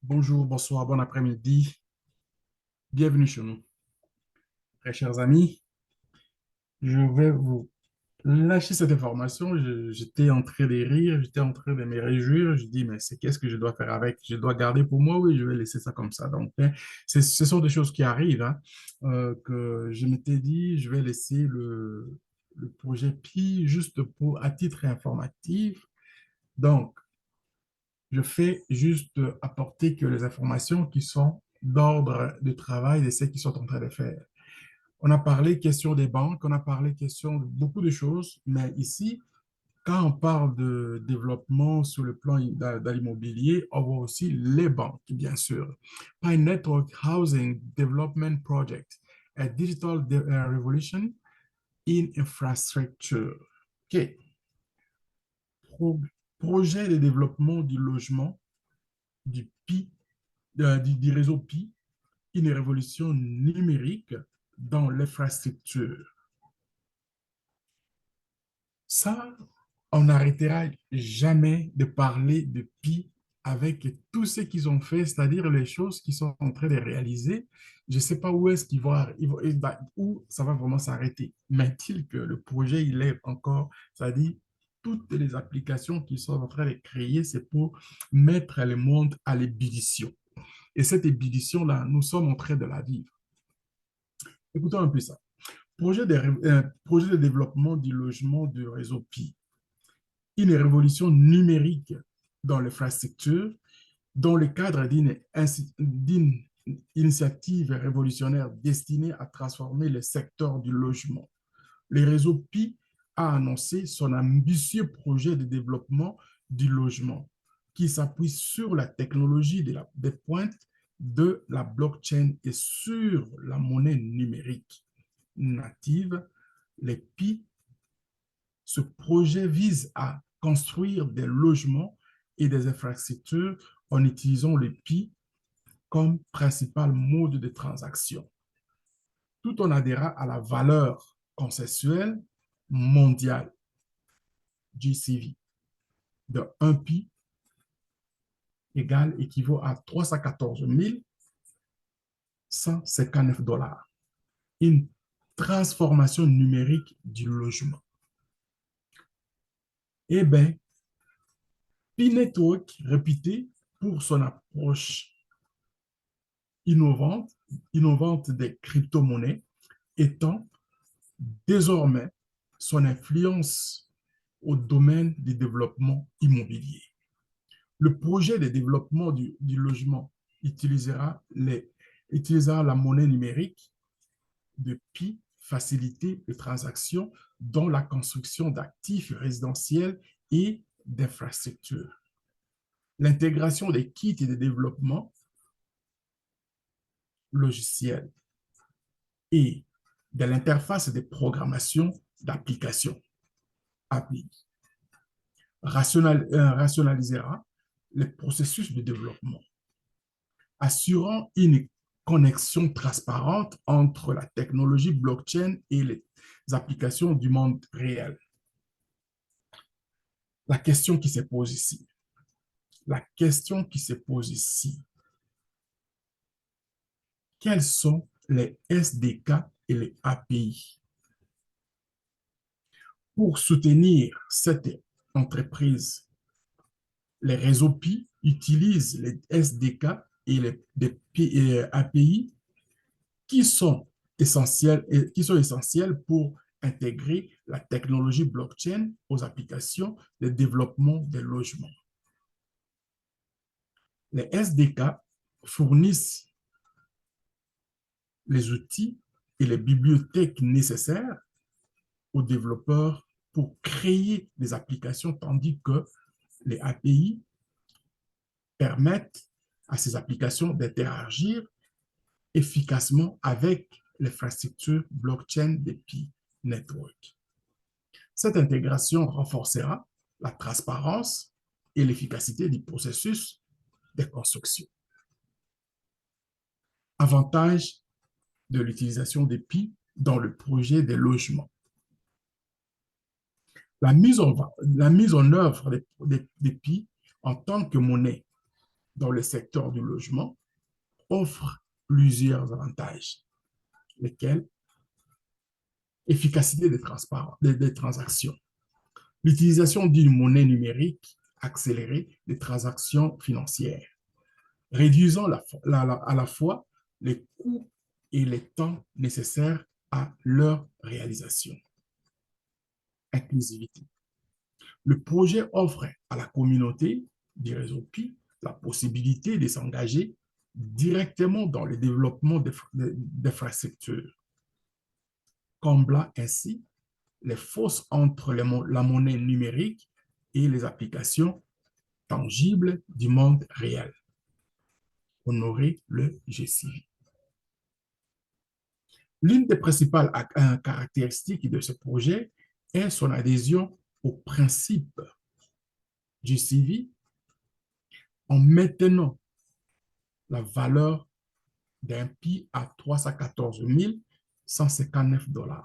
Bonjour, bonsoir, bon après-midi. Bienvenue chez nous. Très chers amis, je vais vous lâcher cette information. J'étais en train de rire, j'étais en train de me réjouir. Je dis, mais c'est qu'est-ce que je dois faire avec? Je dois garder pour moi, oui, je vais laisser ça comme ça. Donc, ce sont des choses qui arrivent, hein, que je m'étais dit, je vais laisser le projet Pi juste à titre informatif. Donc, je fais juste apporter que les informations qui sont d'ordre de travail de ceux qui sont en train de faire. On a parlé question des banques, on a parlé question de beaucoup de choses, mais ici, quand on parle de développement sur le plan de l'immobilier, on voit aussi les banques, bien sûr. Pi Network Housing Development Project, a digital revolution in infrastructure. OK. Pro- Projet de développement du logement du PI, du réseau PI, une révolution numérique dans l'infrastructure. Ça, on n'arrêtera jamais de parler de PI avec tout ce qu'ils ont fait, c'est-à-dire les choses qu'ils sont en train de réaliser. Je ne sais pas où est-ce qu'ils vont, où ça va vraiment s'arrêter. Mais il que le projet, il est encore, c'est-à-dire toutes les applications qu'ils sont en train de créer, c'est pour mettre le monde à l'ébullition. Et cette ébullition-là, nous sommes en train de la vivre. Écoutons un peu ça. Projet de développement du logement du réseau PI. Une révolution numérique dans l'infrastructure dans le cadre d'une initiative révolutionnaire destinée à transformer le secteur du logement. Le réseau PI a annoncé son ambitieux projet de développement du logement qui s'appuie sur la technologie des pointes de la blockchain et sur la monnaie numérique native, les PI. Ce projet vise à construire des logements et des infrastructures en utilisant le PI comme principal mode de transaction, tout en adhérant à la valeur consensuelle mondiale GCV de 1 PI équivaut à 314 159 dollars. Une transformation numérique du logement. Eh bien, Pi Network, réputé pour son approche innovante, innovante des crypto-monnaies, étant désormais son influence au domaine du développement immobilier. Le projet de développement du logement utilisera la monnaie numérique de Pi faciliter les transactions dans la construction d'actifs résidentiels et d'infrastructures. L'intégration des kits de développement logiciel et de l'interface de programmation d'applications API rationalisera les processus de développement, assurant une connexion transparente entre la technologie blockchain et les applications du monde réel. La question qui se pose ici, la question qui se pose ici, quels sont les SDK et les API? Pour soutenir cette entreprise, les réseaux PI utilisent les SDK et les API qui sont essentiels pour intégrer la technologie blockchain aux applications de développement des logements. Les SDK fournissent les outils et les bibliothèques nécessaires aux développeurs pour créer des applications, tandis que les API permettent à ces applications d'interagir efficacement avec l'infrastructure blockchain des Pi Network. Cette intégration renforcera la transparence et l'efficacité du processus de construction. Avantage de l'utilisation des Pi dans le projet des logements. La mise en œuvre des Pi en tant que monnaie dans le secteur du logement offre plusieurs avantages, lesquels efficacité des transactions, l'utilisation d'une monnaie numérique accélérée des transactions financières, réduisant à la fois les coûts et les temps nécessaires à leur réalisation. Inclusivité. Le projet offre à la communauté du réseau Pi la possibilité de s'engager directement dans le développement d'infrastructures, comblant ainsi les fosses entre la monnaie numérique et les applications tangibles du monde réel. Honorer le G-Civi. L'une des principales caractéristiques de ce projet est son adhésion au principe G-Civi en maintenant la valeur d'un PI à 314 159 $.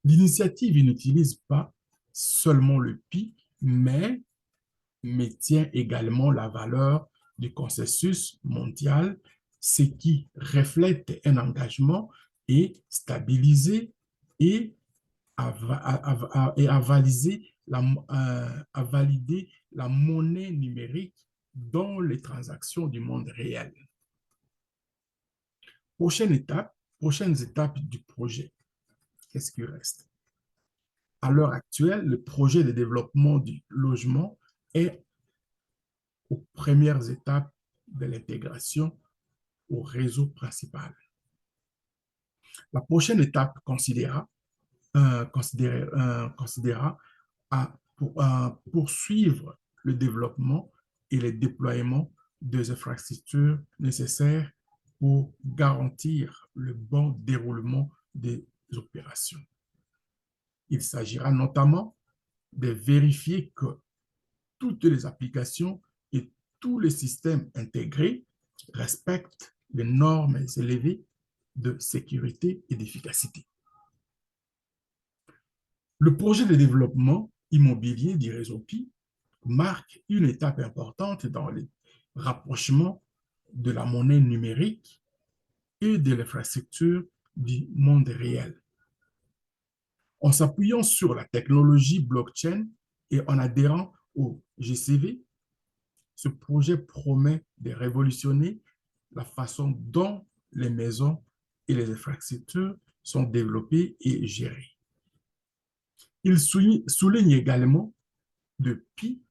L'initiative n'utilise pas seulement le PI, mais tient également la valeur du consensus mondial, ce qui reflète un engagement et stabiliser et à valider la monnaie numérique dans les transactions du monde réel. Prochaines étapes du projet. Qu'est-ce qui reste? À l'heure actuelle, le projet de développement du logement est aux premières étapes de l'intégration au réseau principal. La prochaine étape considérera à poursuivre le développement et le déploiement des infrastructures nécessaires pour garantir le bon déroulement des opérations. Il s'agira notamment de vérifier que toutes les applications et tous les systèmes intégrés respectent les normes élevées de sécurité et d'efficacité. Le projet de développement immobilier du réseau Pi marque une étape importante dans le rapprochement de la monnaie numérique et de l'infrastructure du monde réel. En s'appuyant sur la technologie blockchain et en adhérant au GCV, ce projet promet de révolutionner la façon dont les maisons et les infrastructures sont développées et gérées. Il souligne également de Pi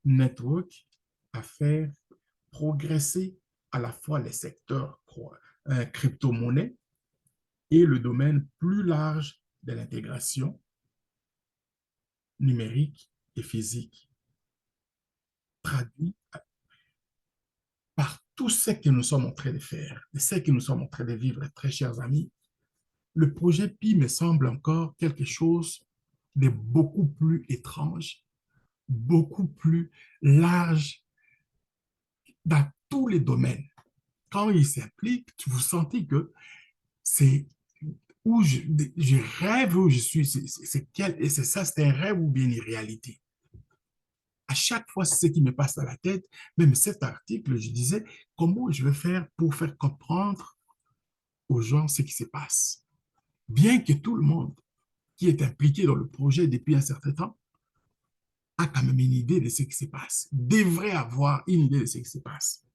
Network à faire progresser à la fois les secteurs crypto-monnaie et le domaine plus large de l'intégration numérique et physique, traduit par tout ce que nous sommes en train de faire, et ce que nous sommes en train de vivre, très chers amis. Le projet Pi me semble encore quelque chose de beaucoup plus étrange, beaucoup plus large dans tous les domaines. Quand il s'implique, vous sentez que c'est où je rêve, où je suis, et c'est ça, c'est un rêve ou bien une réalité. À chaque fois, c'est ce qui me passe à la tête. Même cet article, je disais, comment je vais faire pour faire comprendre aux gens ce qui se passe. Bien que tout le monde qui est impliqué dans le projet depuis un certain temps a quand même une idée de ce qui se passe, devrait avoir une idée de ce qui se passe.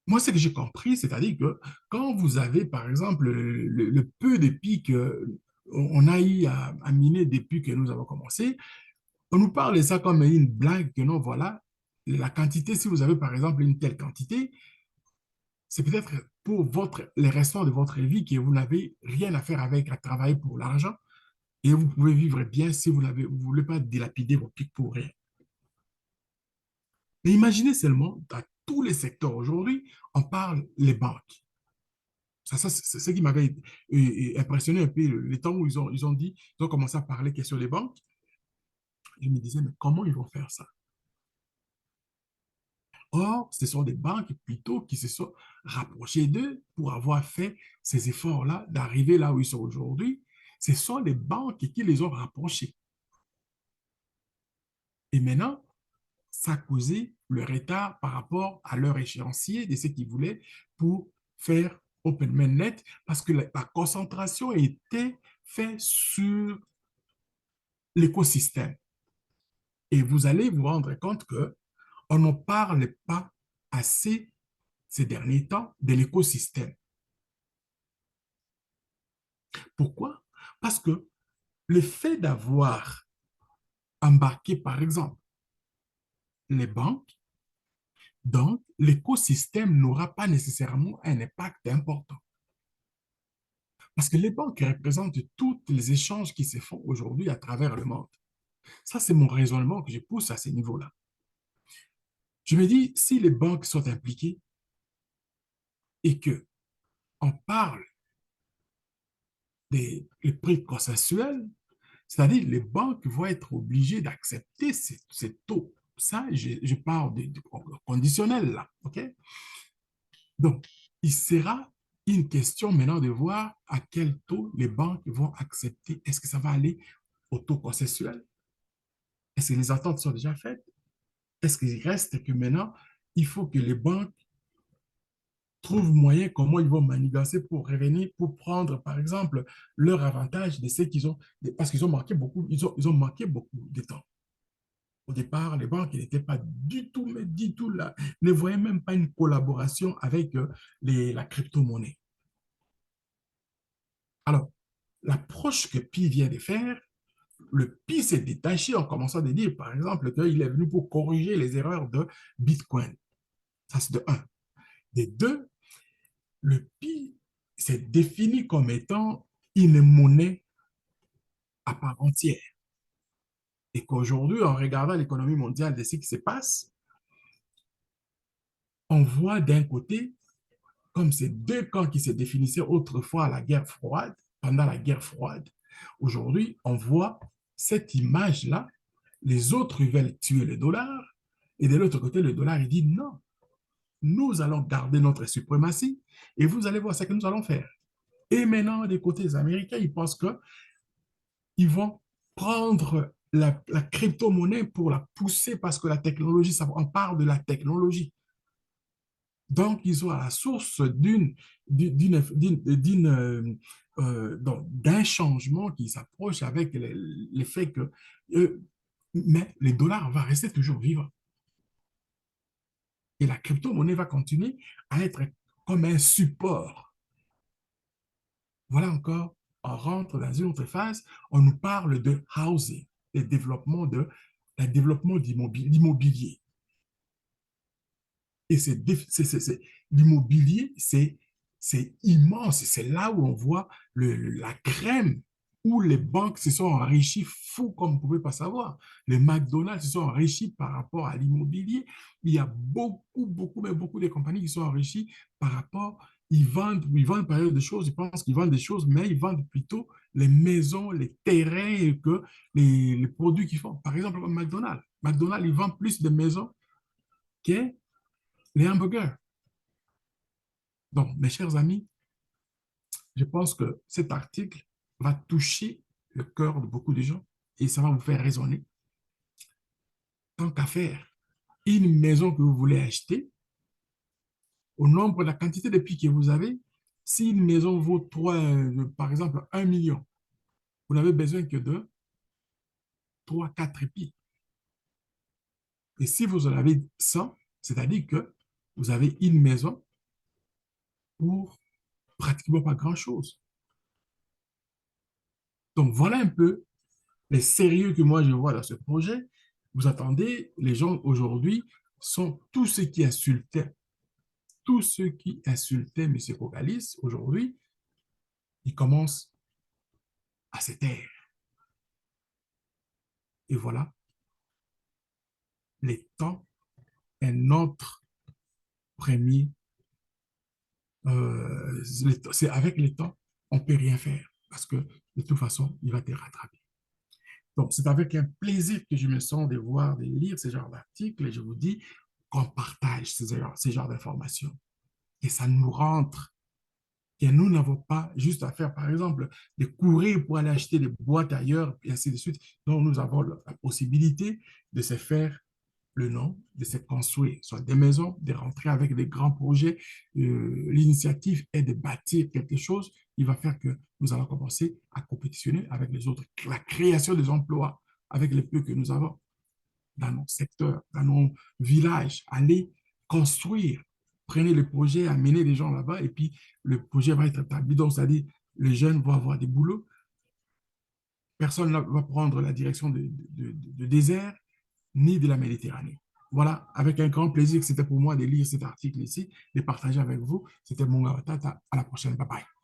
Moi, ce que j'ai compris, c'est-à-dire que quand vous avez, par exemple, le peu de pics qu'on a eu à miner depuis que nous avons commencé, on nous parle de ça comme une blague que non, voilà, la quantité, si vous avez, par exemple, une telle quantité, c'est peut-être pour les restants de votre vie que vous n'avez rien à faire avec, à travailler pour l'argent, et vous pouvez vivre bien si vous ne voulez pas dilapider vos pics pour rien. Mais imaginez seulement, dans tous les secteurs aujourd'hui, on parle les banques. Ça c'est ce qui m'avait impressionné un peu, le temps où ils ont commencé à parler question des banques. Je me disais, mais comment ils vont faire ça? Or, ce sont des banques plutôt qui se sont rapprochées d'eux pour avoir fait ces efforts-là, d'arriver là où ils sont aujourd'hui. Ce sont les banques qui les ont rapprochés. Et maintenant, ça a causé le retard par rapport à leur échéancier de ce qu'ils voulaient pour faire OpenMainNet parce que la concentration était faite sur l'écosystème. Et vous allez vous rendre compte que on ne parle pas assez ces derniers temps de l'écosystème. Pourquoi? Parce que le fait d'avoir embarqué, par exemple, les banques, donc l'écosystème n'aura pas nécessairement un impact important. Parce que les banques représentent tous les échanges qui se font aujourd'hui à travers le monde. Ça, c'est mon raisonnement que je pousse à ce niveau-là. Je me dis, si les banques sont impliquées et que on parle des prix consensuels, c'est-à-dire les banques vont être obligées d'accepter ces taux. Ça, je parle de conditionnel là, OK? Donc, il sera une question maintenant de voir à quel taux les banques vont accepter. Est-ce que ça va aller au taux consensuel? Est-ce que les attentes sont déjà faites? Est-ce qu'il reste que maintenant, il faut que les banques trouvent moyen comment ils vont manigancer pour revenir, pour prendre, par exemple, leur avantage de ce qu'ils ont, parce qu'ils ont manqué beaucoup, ils ont manqué beaucoup de temps. Au départ, les banques n'étaient pas du tout, mais du tout là, ne voyaient même pas une collaboration avec la crypto-monnaie. Alors, l'approche que Pi vient de faire, le Pi s'est détaché en commençant à dire, par exemple, qu'il est venu pour corriger les erreurs de Bitcoin. Ça, c'est de un. De deux, le Pi s'est défini comme étant une monnaie à part entière. Et qu'aujourd'hui, en regardant l'économie mondiale de ce qui se passe, on voit d'un côté, comme ces deux camps qui se définissaient autrefois à la guerre froide, pendant la guerre froide, aujourd'hui, on voit cette image-là. Les autres veulent tuer le dollar, et de l'autre côté, le dollar, il dit non, nous allons garder notre suprématie, et vous allez voir ce que nous allons faire. Et maintenant, des côtés des Américains, ils pensent qu'ils vont prendre la crypto-monnaie pour la pousser parce que la technologie, ça, on parle de la technologie. Donc, ils sont à la source d'un changement qui s'approche avec le fait que mais le dollar va rester toujours vivant. Et la crypto-monnaie va continuer à être comme un support. Voilà encore, on rentre dans une autre phase, on nous parle de housing, le développement d'immobilier. Et l'immobilier, c'est immense. C'est là où on voit la crème, où les banques se sont enrichies fou comme vous ne pouvez pas savoir. Les McDonald's se sont enrichis par rapport à l'immobilier. Il y a beaucoup, mais beaucoup de compagnies qui sont enrichies par rapport, ils vendent par exemple des choses, ils pensent qu'ils vendent des choses, mais ils vendent plutôt les maisons, les terrains que les produits qu'ils font. Par exemple, McDonald's. McDonald's, ils vendent plus de maisons que les hamburgers. Donc, mes chers amis, je pense que cet article va toucher le cœur de beaucoup de gens et ça va vous faire raisonner. Tant qu'à faire, une maison que vous voulez acheter, au nombre, la quantité de pieds que vous avez, si une maison vaut par exemple 1 million, vous n'avez besoin que de 3, 4 pieds. Et si vous en avez 100, c'est-à-dire que vous avez une maison pour pratiquement pas grand-chose. Donc, voilà un peu les sérieux que moi je vois dans ce projet. Vous attendez, les gens aujourd'hui sont tous ceux qui insultaient M. Kogalis aujourd'hui, ils commencent à se taire. Et voilà, les temps est notre premier. C'est avec les temps, on ne peut rien faire parce que de toute façon, il va te rattraper. Donc, c'est avec un plaisir que je me sens de voir, de lire ce genre d'articles et je vous dis qu'on partage ces genres d'informations. Et ça nous rentre Et nous n'avons pas juste à faire, par exemple, de courir pour aller acheter des boîtes ailleurs, et ainsi de suite. Donc, nous avons la possibilité de se faire le nom, de se construire, soit des maisons, de rentrer avec des grands projets. L'initiative est de bâtir quelque chose qui va faire que nous allons commencer à compétitionner avec les autres. La création des emplois avec les peu que nous avons dans nos secteurs, dans nos villages, aller construire. Prenez le projet, amenez les gens là-bas et puis le projet va être établi. Donc, c'est-à-dire, les jeunes vont avoir des boulots, personne ne va prendre la direction de désert ni de la Méditerranée. Voilà, avec un grand plaisir que c'était pour moi de lire cet article ici, de partager avec vous. C'était mon Tata. À la prochaine. Bye bye.